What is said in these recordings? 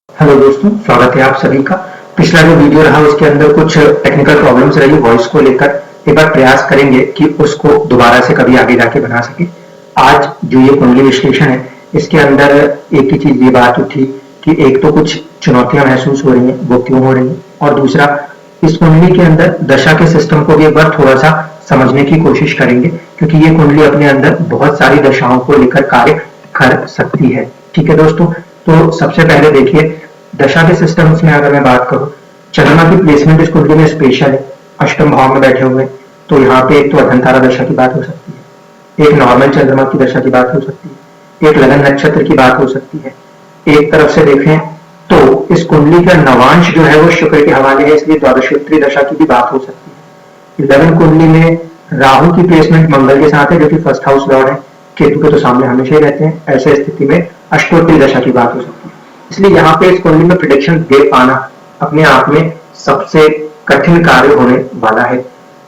Hello दोस्तों, स्वागत है आप सभी का। पिछला जो वीडियो रहा उसके अंदर कुछ टेक्निकल प्रॉब्लम्स रही वॉइस को लेकर। एक बार प्रयास करेंगे कि उसको दोबारा से कभी आगे जाके बना सके। आज जो ये कुंडली विश्लेषण है इसके अंदर एक ही चीज ये बात उठी कि एक तो कुछ चुनौतियां महसूस हो रही हैं, वो क्यों हो रही हैं, और दूसरा इस कुंडली के अंदर दशा के सिस्टम को भी एक बार थोड़ा सा समझने की कोशिश करेंगे, क्योंकि ये कुंडली अपने अंदर बहुत सारी दशाओं को लेकर कार्य कर सकती है। ठीक है दोस्तों, तो सबसे पहले देखिए दशा के सिस्टम्स में अगर मैं बात करूं, चंद्रमा की प्लेसमेंट इस कुंडली में स्पेशल है। अष्टम भाव में बैठे हुए हैं, तो यहाँ पे एक तो अधंतारा दशा की बात हो सकती है, एक नॉर्मल चंद्रमा की दशा की बात हो सकती है, एक लगन नक्षत्र की बात हो सकती है। एक तरफ से देखें तो इस कुंडली का नवांश जो है वो शुक्र के हवाले है, इसलिए द्वादशोत्तरी दशा की भी बात हो सकती है। लगन कुंडली में राहु की प्लेसमेंट मंगल के साथ है, जो कि फर्स्ट हाउस लॉर्ड है। केतु के तो सामने हमेशा ही रहते हैं। ऐसे स्थिति में अष्टोत्तरी दशा की बात हो सकती है। इसलिए यहाँ पे इस कुंडली में प्रिडिक्शन दे पाना अपने आप में सबसे कठिन कार्य होने वाला है।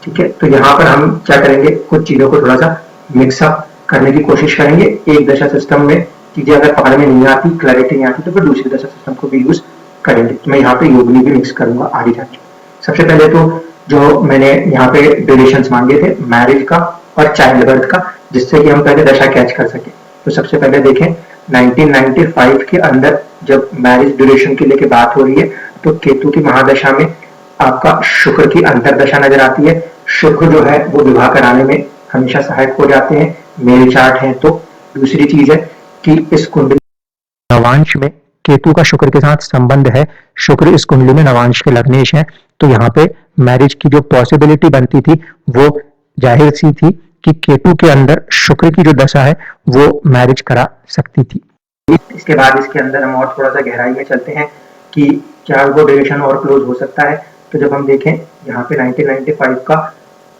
ठीक है, तो यहाँ पर हम क्या करेंगे, कुछ चीजों को थोड़ा सा मिक्सअप करने की कोशिश करेंगे। एक दशा सिस्टम में चीजें अगर पकड़ में नहीं आती, क्लैरिटी नहीं आती, तो फिर दूसरी दशा सिस्टम को भी यूज करेंगे। तो मैं यहाँ पे योगिनी भी मिक्स करूंगा आगे जाके। सबसे पहले तो जो मैंने यहाँ पे ड्यूरेशन मांगे थे मैरिज का और चाइल्ड बर्थ का, जिससे कि हम पहले दशा कैच कर सके। तो सबसे पहले देखें 1995 के अंदर जब मैरिज ड्यूरेशन की लेके बात हो रही है, तो केतु की महादशा में आपका शुक्र की अंतरदशा नजर आती है। शुक्र जो है वो विवाह कराने में हमेशा सहायक हो जाते हैं, मेल चार्ट है तो। दूसरी चीज है कि इस कुंडली नवांश में केतु का शुक्र के साथ संबंध है। शुक्र इस कुंडली में नवांश के लग्नेश है, तो यहाँ पे मैरिज की जो पॉसिबिलिटी बनती थी वो जाहिर सी थी कि केतु के अंदर शुक्र की जो दशा है वो मैरिज करा सकती थी। इसके बाद इसके अंदर हम और थोड़ा सा गहराई में चलते हैं कि क्या वो ड्यूरेशन और क्लोज हो सकता है। तो जब हम देखें यहाँ पे 1995 का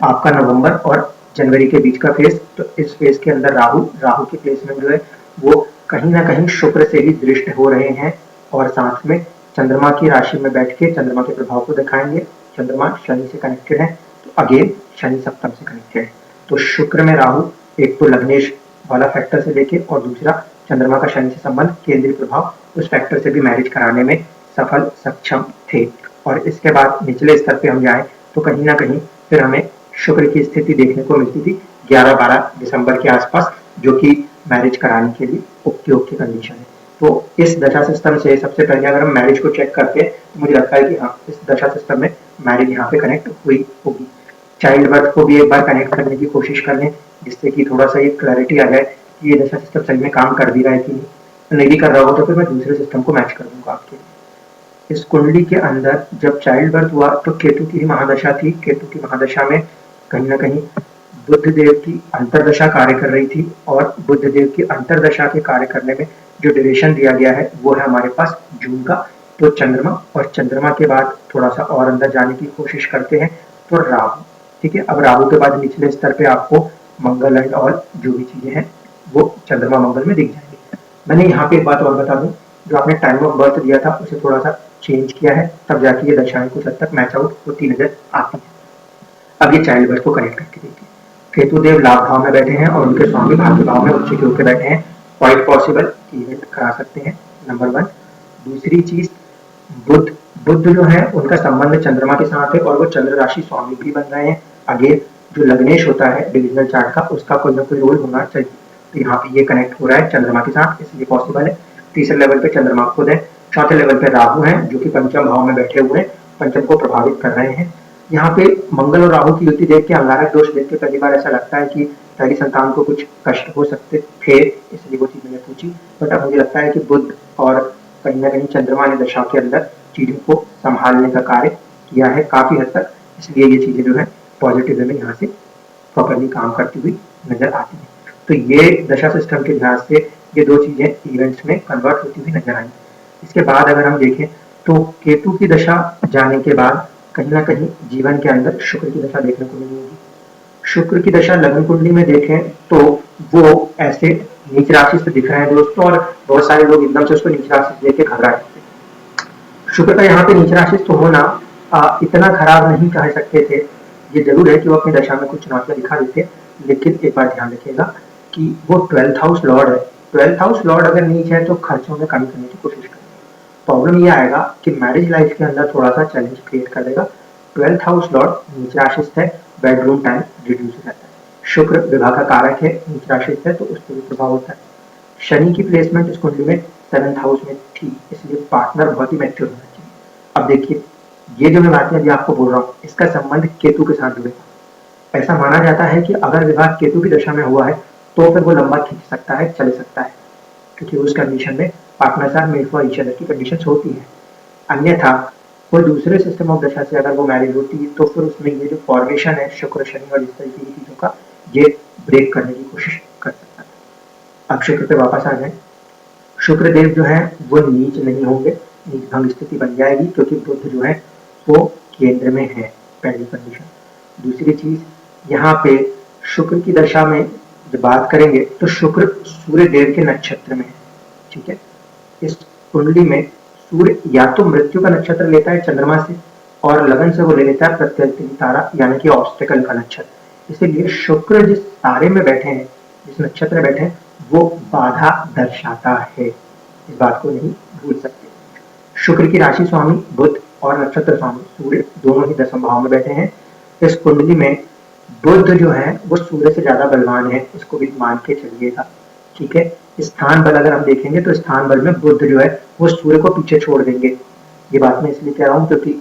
आपका नवंबर और जनवरी के बीच का फेज, तो इस फेज के अंदर राहु की प्लेसमेंट जो है वो कहीं ना कहीं शुक्र से ही दृष्ट हो रहे हैं, और साथ में चंद्रमा की राशि में बैठ के चंद्रमा के प्रभाव को दिखाएंगे। चंद्रमा शनि से कनेक्टेड है, तो अगेन शनि सप्तम से कनेक्टेड है। तो शुक्र में राहु एक तो लग्नेश वाला फैक्टर से लेके, और दूसरा चंद्रमा का शनि से संबंध, केंद्रीय प्रभाव, उस फैक्टर से भी मैरिज कराने में सफल सक्षम थे। और इसके बाद निचले स्तर पे हम जाए तो कहीं ना कहीं फिर हमें शुक्र की स्थिति देखने को मिलती थी 11-12 दिसंबर के आसपास, जो कि मैरिज कराने के लिए उपयोग की कंडीशन है। तो इस दशा सिस्टम से सबसे पहले अगर हम मैरिज को चेक करते हैं तो मुझे लगता है कि हाँ, इस दशा सिस्टम में मैरिज यहाँ पे कनेक्ट हुई होगी। चाइल्ड बर्थ को भी एक बार कनेक्ट करने की कोशिश कर लें, जिससे कि थोड़ा सा ये क्लैरिटी आ जाए कि ये दशा सिस्टम सही में काम कर भी रहा है कि नहीं भी कर रहा हो तो फिर मैं दूसरे सिस्टम को मैच कर दूंगा आपके। इस कुंडली के अंदर जब चाइल्ड बर्थ हुआ तो केतु की महादशा थी। केतु की महादशा में कहीं ना कहीं बुध देव की अंतरदशा कार्य कर रही थी, और बुध देव की अंतरदशा के कार्य करने में जो ड्यूरेशन दिया गया है वो है हमारे पास जून का। तो चंद्रमा, और चंद्रमा के बाद थोड़ा सा और अंदर जाने की कोशिश करते हैं तो राहु। ठीक है, अब राहु के बाद निचले स्तर पे आपको मंगल एंड और जो भी चीजें हैं वो चंद्रमा मंगल में दिख जाएंगी। मैंने यहाँ पे एक बात और बता दूं, जो आपने टाइम ऑफ बर्थ दिया था उसे थोड़ा सा चेंज किया है, तब जाके ये दशाएं कुछ हद तक मैच आउट होती नजर आती है। अब ये चाइल्ड बर्थ को कनेक्ट करके देखिए, केतु देव लाभ भाव में बैठे हैं और उनके स्वामी भाग्य भाव में उच्च के होकर बैठे हैं। क्वाइट पॉसिबल इवेंट करा सकते हैं, नंबर 1। दूसरी चीज, बुध बुध जो है उनका संबंध चंद्रमा के साथ है, और वो चंद्र राशि स्वामी भी बन रहे हैं। अगेन जो लग्नेश होता है डिविजनल चार्ट का, उसका कोई ना कोई रोल होना चाहिए। तो यहाँ पे ये कनेक्ट हो रहा है चंद्रमा के साथ, इसलिए पॉसिबल है। तीसरे लेवल पे चंद्रमा खुद है। चौथे लेवल पे राहु है, जो कि पंचम भाव में बैठे हुए हैं, पंचम को प्रभावित कर रहे हैं। यहाँ पे मंगल और राहु की युति देख के, अंगारक दोष देख के पहली बार ऐसा लगता है कि पहली संतान को कुछ कष्ट हो सकते थे, इसलिए वो चीज मैंने पूछी। बट अब मुझे लगता है कि बुध और कहीं ना कहीं चंद्रमा ने दशा के अंदर चीजों को संभालने का कार्य किया है काफी हद तक, इसलिए ये चीजें जो है पॉजिटिव वे में यहाँ से प्रॉपरली काम करती हुई नजर आती है। तो ये दशा सिस्टम के लिहाज से ये दो चीजें इवेंट्स में कन्वर्ट होती हुई नजर आई। इसके बाद अगर हम देखें तो केतु की दशा जाने के बाद कहीं ना कहीं जीवन के अंदर शुक्र की दशा देखने को मिली होगी। शुक्र की दशा लग्न कुंडली में देखें तो वो ऐसे नीच राशि से दिख रहे हैं दोस्तों, और बहुत सारे लोग एकदम से उसको नीच राशि से देख के घबरा जाते हैं। शुक्र का यहाँ पे नीच राशि तो होना इतना खराब नहीं कह सकते थे। ये जरूर है कि वो अपनी दशा में कुछ चुनौतियां दिखा देते, लेकिन एक बार ध्यान रखिएगा कि वो 12th हाउस लॉर्ड है। 12th हाउस लॉर्ड अगर नीच है तो खर्चों में कमी करने की कोशिश करें। प्रॉब्लम ये आएगा कि मैरिज लाइफ के अंदर थोड़ा सा चैलेंज क्रिएट कर देगा। 12th हाउस लॉर्ड नीच राशिस्थ है, बेडरूम टाइम रिड्यूस हो जाता है। शुक्र विवाह का कारक है, नीच राशिस्थ है तो उस पर भी प्रभाव होता है। शनि की प्लेसमेंट इस कुंडली में 7th हाउस में थी, इसलिए पार्टनर बहुत ही मैच्योर होना चाहिए। अब देखिए, ये जो मैं बातें अभी आपको बोल रहा हूँ इसका संबंध केतु के साथ जुड़ेगा। ऐसा माना जाता है कि अगर विवाह केतु की दशा में हुआ है तो फिर वो लंबा खींच सकता है, चल सकता है, क्योंकि उस कंडीशन में partners are made for each other की कंडीशन होती है। अन्यथा कोई दूसरे सिस्टम ऑफ दशा से अगर वो मैरिज होती है तो फिर उसमें ये जो फॉर्मेशन है शुक्र शनि और इस तरीके की चीजों का, ये ब्रेक करने की कोशिश कर सकता है। अब शुक्र पे वापस आ जाए। शुक्र देव जो है वो नीच नहीं होंगे, नीच भंग स्थिति बन जाएगी क्योंकि बुध जो है वो केंद्र में है, पहली कंडीशन। दूसरी चीज यहाँ पे शुक्र की दशा में जब बात करेंगे तो शुक्र सूर्य देव के नक्षत्र में है, ठीक है। इस कुंडली में सूर्य या तो मृत्यु का नक्षत्र लेता है चंद्रमा से, और लगन से वो ले लेता है प्रत्यय तारा यानी कि ऑब्स्टेकल का नक्षत्र। इसीलिए शुक्र जिस तारे में बैठे हैं, जिस नक्षत्र में बैठे हैं, वो बाधा दर्शाता है, इस बात को नहीं भूल सकते। शुक्र की राशि स्वामी बुध और नक्षत्र स्वामी सूर्य दोनों ही 10वें भाव में बैठे हैं। इस कुंडली में बुध जो है वो सूर्य से ज्यादा बलवान है, इसको भी मान के चलिएगा, ठीक है। स्थान बल अगर हम देखेंगे तो स्थान बल में बुध जो है वो सूर्य को पीछे छोड़ देंगे। ये बात मैं इसलिए कह रहा हूँ क्योंकि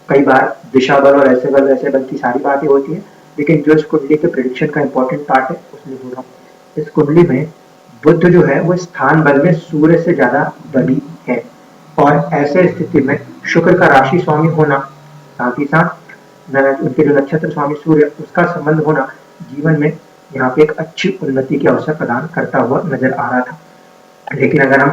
कई बार दिशा बल और ऐसे बल वैसे बल की सारी बातें होती है, लेकिन जो इस कुंडली के प्रेडिक्शन का इंपॉर्टेंट पार्ट है उसमें बोल रहा हूँ। इस कुंडली में बुध जो है वो स्थान बल में सूर्य से ज्यादा बली है, और ऐसे स्थिति में शुक्र का राशि स्वामी होना, साथ ही साथ उनके जो नक्षत्र स्वामी सूर्य उसका संबंध होना जीवन में यहाँ पे एक अच्छी उन्नति के अवसर प्रदान करता हुआ नजर आ रहा था। लेकिन अगर हम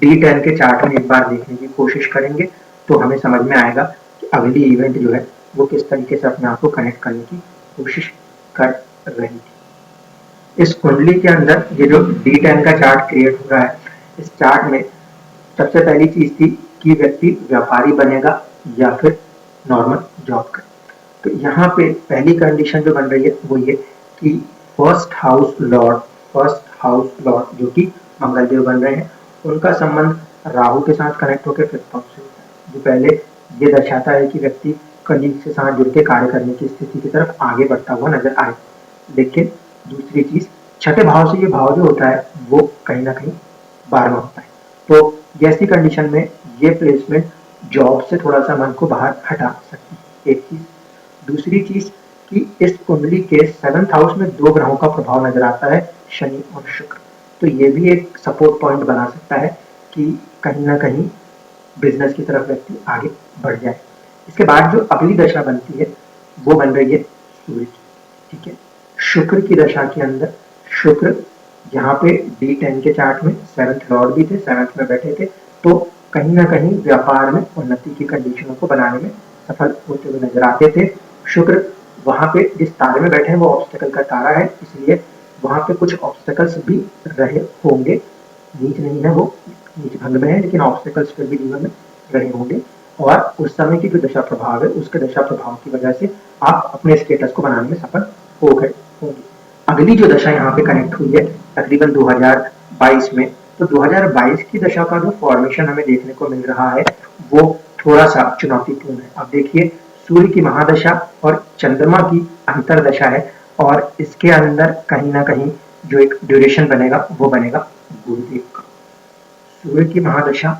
D10 के चार्ट में एक बार देखने की कोशिश करेंगे तो हमें समझ में आएगा कि अगली इवेंट जो है वो किस तरीके से अपने आप को कनेक्ट करने की कोशिश कर रही थी। इस कुंडली के अंदर ये जो D10 का चार्ट क्रिएट हो रहा है, इस चार्ट में सबसे पहली चीज थी कि व्यक्ति व्यापारी बनेगा या फिर नॉर्मल जॉब करे। तो यहाँ पे पहली कंडीशन जो बन रही है वो ये कि फर्स्ट हाउस लॉर्ड जो कि मंगल देव बन रहे हैं, उनका संबंध राहु के साथ कनेक्ट होकर 5th हाउस से होता है, जो पहले ये दर्शाता है कि व्यक्ति कलीग के साथ जुड़ के कार्य करने की स्थिति की तरफ आगे बढ़ता हुआ नजर आए। लेकिन दूसरी चीज, 6ठे भाव से ये भाव जो होता है वो कहीं ना कहीं 12वां होता है, तो जैसी कंडीशन में ये प्लेसमेंट जॉब से थोड़ा सा मन को बाहर हटा सकती है, एक चीज। दूसरी चीज कि इस कुंडली के 7th हाउस में 2 ग्रहों का प्रभाव नजर आता है, शनि और शुक्र, तो ये भी एक सपोर्ट पॉइंट बना सकता है कि कहीं ना कहीं बिजनेस की तरफ व्यक्ति आगे बढ़ जाए। इसके बाद जो अगली दशा बनती है वो बन रही है सूर्य की, ठीक है। शुक्र की दशा के अंदर शुक्र यहाँ पे D10 के चार्ट में 7th लॉर्ड भी थे, 7th में बैठे थे, तो कहीं ना कहीं व्यापार में उन्नति की कंडीशनों को बनाने में सफल होते हुए नजर आते थे। शुक्र वहां पे जिस तारे में बैठे हैं वो ऑब्स्टेकल का तारा है, इसलिए वहां पे कुछ ऑब्स्टेकल्स भी रहे होंगे, नीच नहीं है वो, नीच भंग में है लेकिन ऑब्स्टेकल्स फिर भी जीवन में रहे होंगे, और उस समय की जो दशा प्रभाव है उसके दशा प्रभाव की वजह से आप अपने स्टेटस को बनाने में सफल हो गए होंगे। अगली जो दशा यहाँ पे कनेक्ट हुई है तकरीबन 2022 में, तो 2022 की दशा का जो फॉर्मेशन हमें देखने को मिल रहा है वो थोड़ा सा चुनौतीपूर्ण है। अब देखिए, सूर्य की महादशा और चंद्रमा की अंतरदशा है, और इसके अंदर कहीं ना कहीं जो एक ड्यूरेशन बनेगा वो बनेगा गुरुदेव का। सूर्य की महादशा,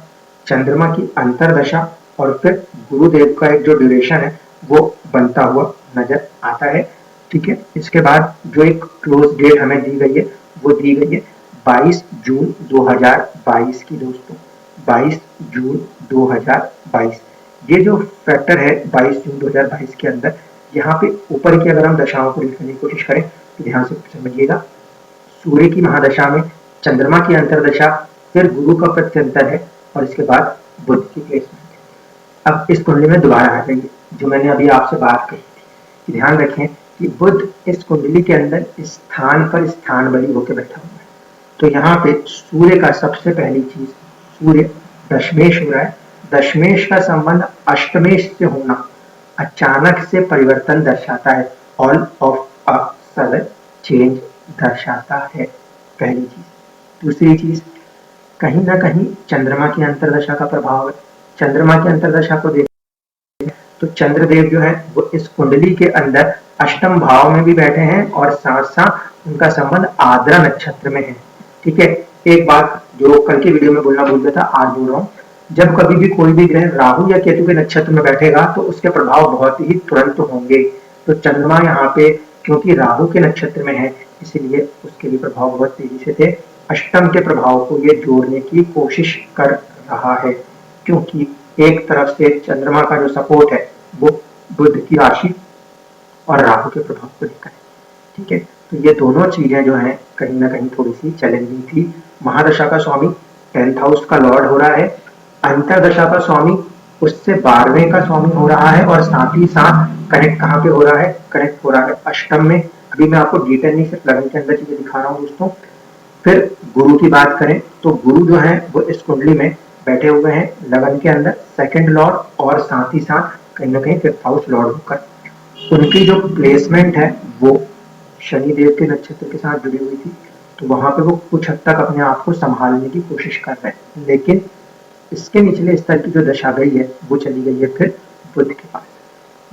चंद्रमा की अंतरदशा और फिर गुरुदेव का एक जो ड्यूरेशन है वो बनता हुआ नजर आता है, ठीक है। इसके बाद जो एक क्लोज डेट हमें दी गई है वो दी गई है 22 जून 2022 की दोस्तों, 22 जून 2022। ये जो फैक्टर है 22 जून 2022 के अंदर, यहाँ पे ऊपर की अगर हम दशाओं को लिखने की कोशिश करें तो ध्यान से समझिएगा। सूर्य की महादशा में चंद्रमा की अंतरदशा, फिर गुरु का प्रत्यंतर है, और इसके बाद बुध की प्लेसमेंट है। अब इस कुंडली में दोबारा आ जाइए, जो मैंने अभी आपसे बात कही थी कि ध्यान रखें कि बुध इस कुंडली के अंदर स्थान पर स्थान बली होकर बैठा हुआ है, तो यहाँ पे सूर्य का सबसे पहली चीज, सूर्य दशमेश हो रहा है, दशमेश का संबंध अष्टमेश से होना अचानक से परिवर्तन दर्शाता है, all of a sudden change दर्शाता है, पहली चीज। दूसरी चीज, कहीं ना कहीं चंद्रमा की अंतर्दशा का प्रभाव है। चंद्रमा की अंतर्दशा को देखें तो चंद्रदेव जो है वो इस कुंडली के अंदर अष्टम भाव में भी बैठे हैं और साथ साथ उनका संबंध आर्द्रा नक्षत्र में है। ठीक है, एक बात जो कल के वीडियो में बोलना भूल गया था, आज बोल रहा हूँ, जब कभी भी कोई भी ग्रह राहु या केतु के नक्षत्र में बैठेगा तो उसके प्रभाव बहुत ही तुरंत होंगे। तो चंद्रमा यहाँ पे क्योंकि राहु के नक्षत्र में है इसलिए उसके भी प्रभाव बहुत तेजी से थे। अष्टम के प्रभाव को ये जोड़ने की कोशिश कर रहा है क्योंकि एक तरफ से चंद्रमा का जो सपोर्ट है वो बुध की राशि और राहु के प्रभाव को लेकर है। ठीक है, तो ये दोनों चीजें जो हैं कहीं ना कहीं थोड़ी सी चैलेंजिंग थी। महादशा का स्वामी 10th हाउस का लॉर्ड हो रहा है, अंतरदशा का स्वामी उससे 12वें का स्वामी हो रहा है और साथ ही साथ कनेक्ट कहाँ पे हो रहा है, कनेक्ट हो रहा है अष्टम में। अभी मैं आपको डिटेल नहीं सिर्फ लगन के अंदर चीजें दिखा रहा हूँ दोस्तों। फिर गुरु की बात करें तो गुरु जो है वो इस कुंडली में बैठे हुए हैं लगन के अंदर सेकंड लॉर्ड और साथ ही साथ कहीं ना कहीं 5th हाउस लॉर्ड होकर। उनकी जो प्लेसमेंट है वो शनि देव के नक्षत्र के साथ जुड़ी हुई थी, तो वहां पे वो कुछ हद तक अपने आप को संभालने की कोशिश कर रहे हैं। लेकिन इसके निचले स्तर की जो दशा गई है वो चली गई है फिर बुध के पास।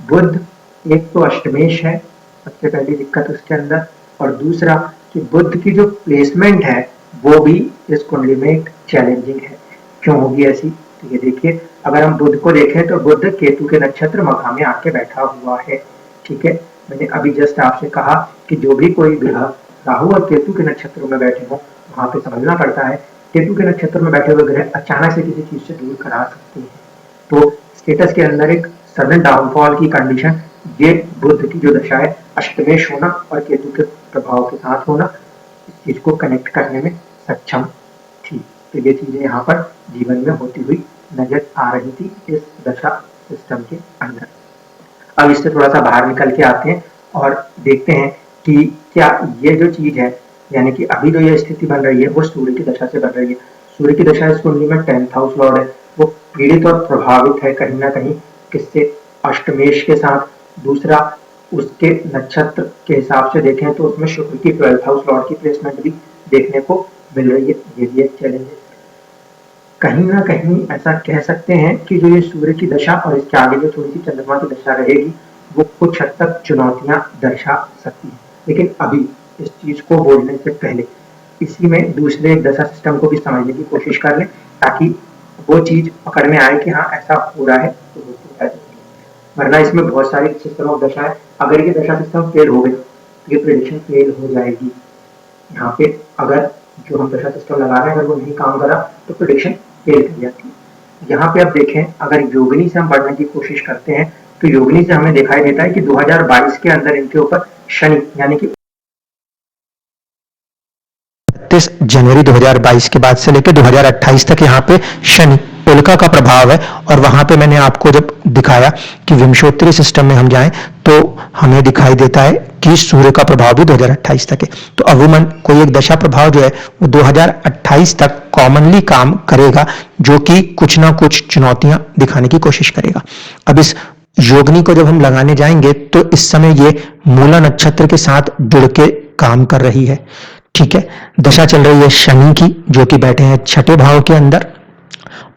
बुध एक तो अष्टमेश है, सबसे पहली दिक्कत उसके अंदर, और दूसरा कि बुध की जो प्लेसमेंट है वो भी इस कुंडली में एक चैलेंजिंग है। क्यों होगी ऐसी? तो ये देखिए, अगर हम बुध को देखें तो बुध केतु के नक्षत्र मघा में आके बैठा हुआ है। ठीक है, मैंने अभी जस्ट आपसे कहा कि जो भी कोई ग्रह राहु और केतु के नक्षत्रों में बैठे हो वहां पे समझना पड़ता है केतु के नक्षत्र में बैठे हुए ग्रह अचानक से किसी चीज से दूर करा सकते हैं। तो स्टेटस के अंदर एक सडन डाउनफॉल की कंडीशन ये बुध की जो दशा है अष्टमेश होना और केतु के प्रभाव के साथ होना इस चीज को कनेक्ट करने में सक्षम थी। तो ये चीजें यहाँ पर जीवन में होती हुई नजर आ रही थी इस दशा सिस्टम के अंदर। अब इससे थोड़ा सा बाहर निकल के आते हैं और देखते हैं कि क्या ये जो चीज है यानी कि अभी जो ये स्थिति बन रही है वो सूर्य की दशा से बन रही है। सूर्य की दशा इस कुंडली में 10th हाउस लॉर्ड है, वो पीड़ित और प्रभावित है कहीं ना कहीं किससे, अष्टमेश के साथ। दूसरा उसके नक्षत्र के हिसाब से देखें तो उसमें शुक्र की 12th हाउस लॉर्ड की प्लेसमेंट भी देखने को मिल रही है। ये भी एक चैलेंज है। कहीं ना कहीं ऐसा कह सकते हैं कि जो ये सूर्य की दशा और इसके आगे जो थोड़ी सी चंद्रमा की दशा रहेगी वो कुछ हद तक चुनौतियां दर्शा सकती है। लेकिन अभी इस चीज को बोलने से पहले इसी में दूसरे दशा सिस्टम को भी समझने की कोशिश कर लें ताकि वो चीज पकड़ में आए कि हाँ ऐसा हो रहा है तो होता है। वरना इसमें बहुत सारी सिस्टम ऑफ दशा है, अगर ये दशा सिस्टम फेल हो गई तो ये प्रेडिक्शन फेल हो जाएगी। यहाँ पे अगर जो हम दशा सिस्टम लगा रहे हैं अगर वो नहीं काम करा तो प्रेडिक्शन फेल कर जाती है। यहाँ पे अब देखें, अगर योगिनी से हम बढ़ने की कोशिश करते हैं तो योगिनी से हमें दिखाई देता है कि 2022 के अंदर इनके ऊपर शनि यानी कि 31 जनवरी 2022 के बाद से लेकर 2028 तक यहाँ पे शनि उल्का का प्रभाव है। और वहां पे मैंने आपको जब दिखाया कि विंशोत्तरी सिस्टम में हम जाएं तो हमें दिखाई देता है कि सूर्य का प्रभाव भी 2028 तक है। तो अमूमन कोई एक दशा प्रभाव जो है वो 2028 तक कॉमनली काम करेगा, जो कि कुछ ना कुछ चुनौतियां दिखाने की कोशिश करेगा। अब इस योगिनी को जब हम लगाने जाएंगे तो इस समय ये मूला नक्षत्र के साथ जुड़ के काम कर रही है। ठीक है, दशा चल रही है शनि की जो कि बैठे हैं छठे भाव के अंदर,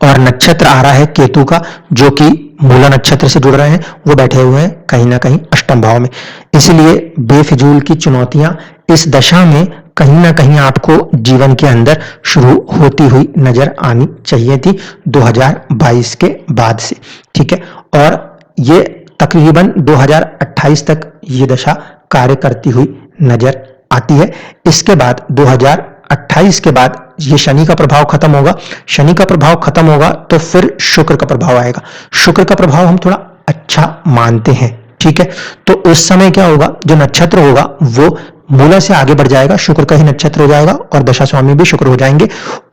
और नक्षत्र आ रहा है केतु का जो कि मूला नक्षत्र से जुड़ रहे हैं, वो बैठे हुए हैं कहीं ना कहीं अष्टम भाव में। इसलिए बेफिजूल की चुनौतियां इस दशा में कहीं ना कहीं आपको जीवन के अंदर शुरू होती हुई नजर आनी चाहिए थी 2022 के बाद से। ठीक है, और ये तकरीबन 2028 तक ये दशा कार्य करती हुई नजर आती है। इसके बाद 2028 के बाद ये शनि का प्रभाव खत्म होगा। शनि का प्रभाव खत्म होगा तो फिर शुक्र का प्रभाव आएगा। शुक्र का प्रभाव हम थोड़ा अच्छा मानते हैं। ठीक है, तो उस समय क्या होगा, जो नक्षत्र होगा वो मूला से आगे बढ़ जाएगा, शुक्र का ही नक्षत्र हो जाएगा और दशा स्वामी भी शुक्र हो जाएंगे,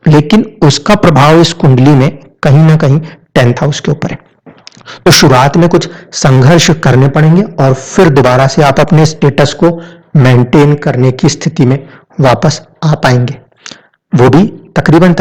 लेकिन उसका प्रभाव इस कुंडली में कहीं ना कहीं 10th हाउस के ऊपर है। तो शुरुआत में कुछ संघर्ष करने पड़ेंगे और फिर दोबारा से आप अपने स्टेटस को मेंटेन करने की स्थिति में वापस आ पाएंगे, वो भी तकरीबन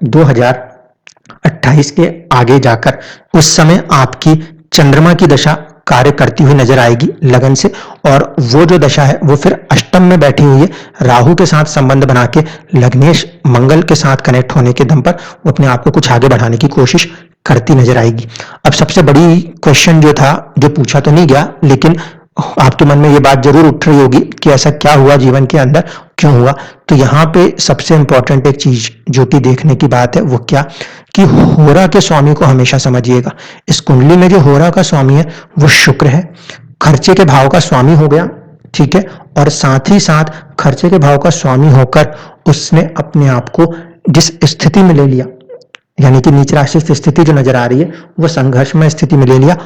2028 के आगे जाकर। उस समय आपकी चंद्रमा की दशा कार्य करती हुई नजर आएगी लगन से, और वो जो दशा है वो फिर अष्टम में बैठी हुई है, राहु के साथ संबंध बना के लग्नेश मंगल के साथ कनेक्ट होने के दम पर वो अपने आप को कुछ आगे बढ़ाने की कोशिश करती नजर आएगी। अब सबसे बड़ी क्वेश्चन जो था, जो पूछा तो नहीं गया, लेकिन आपके मन में ये बात जरूर उठ रही होगी कि ऐसा क्या हुआ जीवन के अंदर, क्यों हुआ। तो यहाँ पे सबसे इंपॉर्टेंट एक चीज जो कि देखने की बात है वो क्या, कि होरा के स्वामी को हमेशा समझिएगा। इस कुंडली में जो होरा का स्वामी है वो शुक्र है, खर्चे के भाव का स्वामी हो गया, ठीक है, और साथ ही साथ खर्चे के भाव का स्वामी होकर उसने अपने आप को जिस स्थिति में ले लिया, यानी कि नीच राशि स्थिति जो नजर आ रही है वो संघर्ष में स्थिति में ले लिया,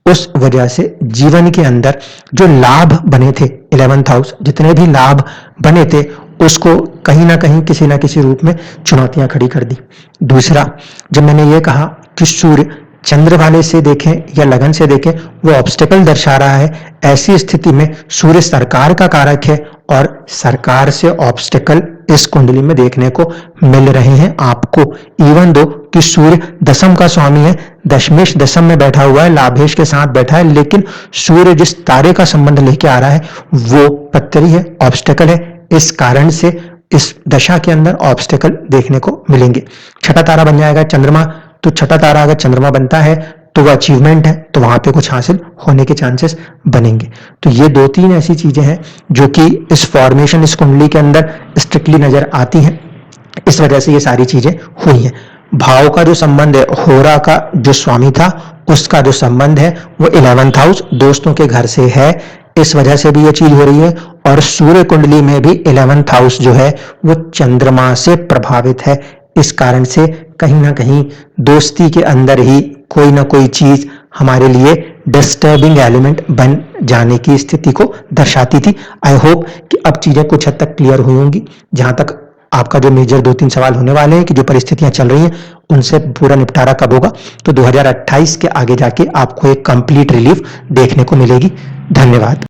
उस वजह से जीवन के अंदर जो लाभ बने थे 11th हाउस, जितने भी लाभ बने थे उसको कहीं ना कहीं किसी ना किसी रूप में चुनौतियां खड़ी कर दी। दूसरा, जब मैंने ये कहा कि सूर्य चंद्र वाले से देखें या लगन से देखें वो ऑब्स्टेकल दर्शा रहा है, ऐसी स्थिति में सूर्य सरकार का कारक है और सरकार से ऑब्स्टेकल इस कुंडली में देखने को मिल रहे हैं आपको। इवन दो कि सूर्य दशम का स्वामी है, दशमेश दशम में बैठा हुआ है, लाभेश के साथ बैठा है, लेकिन सूर्य जिस तारे का संबंध लेके आ रहा है वो पत्थरी है, ऑब्स्टेकल है। इस कारण से इस दशा के अंदर ऑब्स्टेकल देखने को मिलेंगे। छठा तारा बन जाएगा चंद्रमा, तो छठा तारा अगर चंद्रमा बनता है तो वो अचीवमेंट है, तो वहां पे कुछ हासिल होने के चांसेस बनेंगे। तो ये 2-3 ऐसी चीजें हैं जो कि इस फॉर्मेशन, इस कुंडली के अंदर स्ट्रिक्टली नजर आती हैं, इस वजह से ये सारी चीजें हुई हैं। भाव का जो संबंध है, होरा का जो स्वामी था उसका जो संबंध है वो 11th हाउस दोस्तों के घर से है, इस वजह से भी ये चीज हो रही है। और सूर्य कुंडली में भी 11th हाउस जो है वो चंद्रमा से प्रभावित है, इस कारण से कहीं ना कहीं दोस्ती के अंदर ही कोई ना कोई चीज हमारे लिए डिस्टर्बिंग एलिमेंट बन जाने की स्थिति को दर्शाती थी। आई होप कि अब चीजें कुछ हद तक क्लियर हुई होंगी। जहां तक आपका जो मेजर 2-3 सवाल होने वाले हैं कि जो परिस्थितियां चल रही हैं उनसे पूरा निपटारा कब होगा, तो 2028 के आगे जाके आपको एक कंप्लीट रिलीफ देखने को मिलेगी। धन्यवाद।